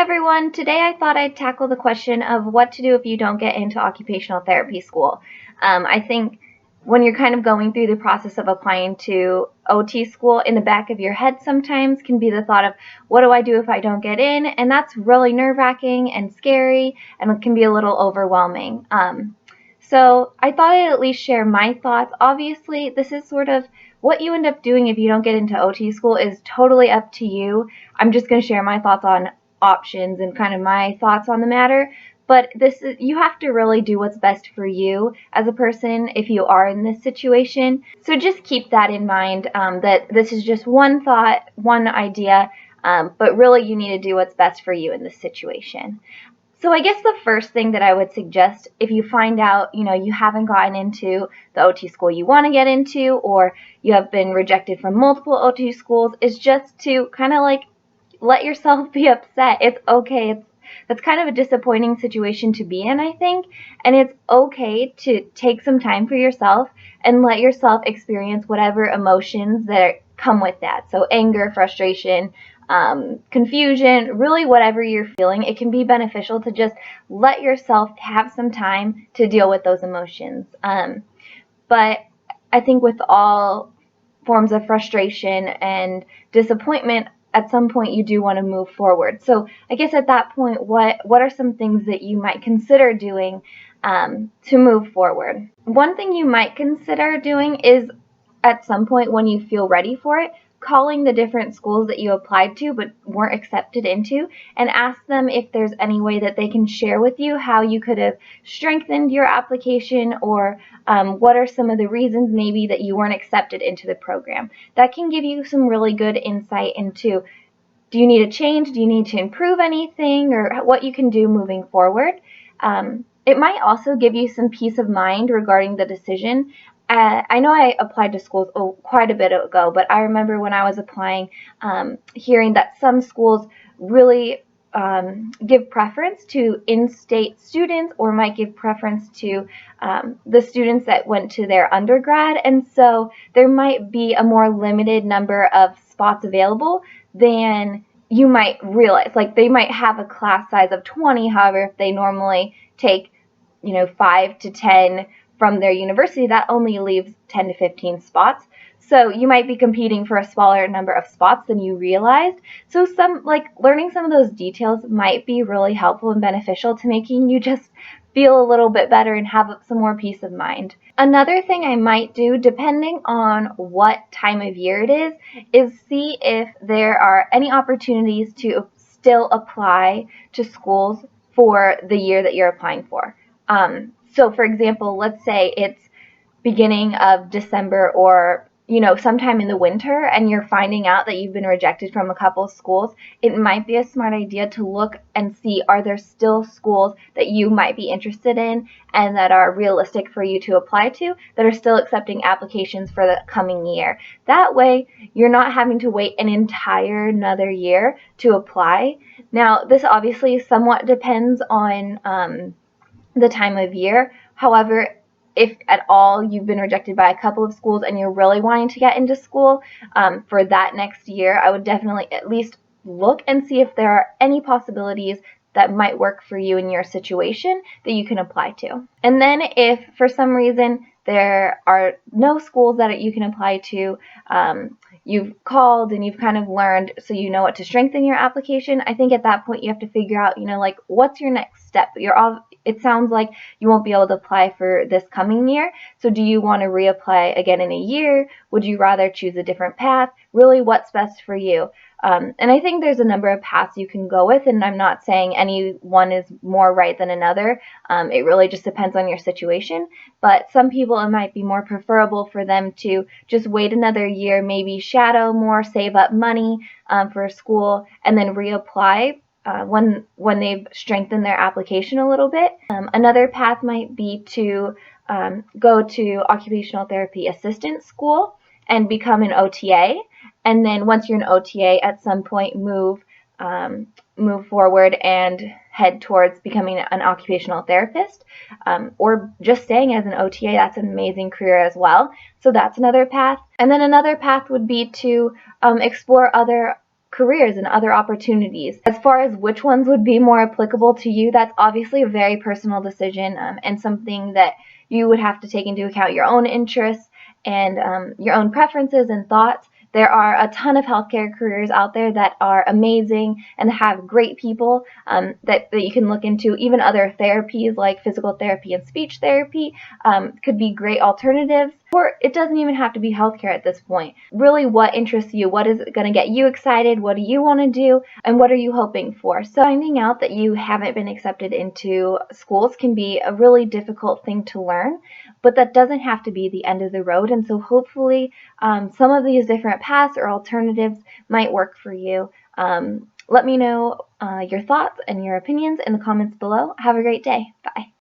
everyone, today I thought I'd tackle the question of what to do if you don't get into occupational therapy school. I think when you're kind of going through the process of applying to OT school, in the back of your head sometimes can be the thought of, what do I do if I don't get in? And that's really nerve-wracking and scary, and it can be a little overwhelming. So I thought I'd at least share my thoughts. Obviously, this is sort of what you end up doing if you don't get into OT school is totally up to you. I'm just going to share my thoughts on options and kind of my thoughts on the matter. But you have to really do what's best for you as a person if you are in this situation. So just keep that in mind, that this is just one thought, one idea, but really you need to do what's best for you in this situation. So I guess the first thing that I would suggest, if you find out, you haven't gotten into the OT school you want to get into, or you have been rejected from multiple OT schools, is just to kind of like let yourself be upset. It's okay. That's kind of a disappointing situation to be in, I think, and it's okay to take some time for yourself and let yourself experience whatever emotions that come with that. So anger, frustration, confusion, really whatever you're feeling, it can be beneficial to just let yourself have some time to deal with those emotions. But I think with all forms of frustration and disappointment, at some point you do want to move forward. So I guess at that point, what are some things that you might consider doing to move forward? One thing you might consider doing is, at some point when you feel ready for it, calling the different schools that you applied to but weren't accepted into and ask them if there's any way that they can share with you how you could have strengthened your application, or what are some of the reasons maybe that you weren't accepted into the program. That can give you some really good insight into, do you need a change, do you need to improve anything, or what you can do moving forward. It might also give you some peace of mind regarding the decision. I know I applied to schools quite a bit ago, but I remember when I was applying, hearing that some schools really give preference to in-state students, or might give preference to the students that went to their undergrad, and so there might be a more limited number of spots available than you might realize. Like, they might have a class size of 20, however, if they normally take 5 to 10 from their university, that only leaves 10 to 15 spots. So you might be competing for a smaller number of spots than you realized. So learning some of those details might be really helpful and beneficial to making you just feel a little bit better and have some more peace of mind. Another thing I might do, depending on what time of year it is see if there are any opportunities to still apply to schools for the year that you're applying for. So for example, let's say it's beginning of December, or sometime in the winter, and you're finding out that you've been rejected from a couple of schools. It might be a smart idea to look and see, are there still schools that you might be interested in and that are realistic for you to apply to, that are still accepting applications for the coming year. That way you're not having to wait an entire another year to apply. Now, this obviously somewhat depends on the time of year. However, if at all you've been rejected by a couple of schools and you're really wanting to get into school for that next year, I would definitely at least look and see if there are any possibilities that might work for you in your situation that you can apply to. And then if for some reason there are no schools that you can apply to, you've called and you've kind of learned, so you know what to strengthen your application, I think at that point you have to figure out, what's your next step? It sounds like you won't be able to apply for this coming year, so do you want to reapply again in a year? Would you rather choose a different path? Really, what's best for you? And I think there's a number of paths you can go with, and I'm not saying any one is more right than another. It really just depends on your situation. But some people, it might be more preferable for them to just wait another year, maybe shadow more, save up money for school, and then reapply when they've strengthened their application a little bit. Another path might be to go to occupational therapy assistant school and become an OTA. And then once you're an OTA, at some point move forward and head towards becoming an occupational therapist, or just staying as an OTA. That's an amazing career as well. So that's another path. And then another path would be to explore other careers and other opportunities. As far as which ones would be more applicable to you, that's obviously a very personal decision, and something that you would have to take into account your own interests and your own preferences and thoughts. There are a ton of healthcare careers out there that are amazing and have great people that you can look into. Even other therapies like physical therapy and speech therapy could be great alternatives. Or it doesn't even have to be healthcare at this point. Really, what interests you? What is going to get you excited? What do you want to do? And what are you hoping for? So finding out that you haven't been accepted into schools can be a really difficult thing to learn, but that doesn't have to be the end of the road. And so hopefully some of these different paths or alternatives might work for you. Let me know your thoughts and your opinions in the comments below. Have a great day. Bye.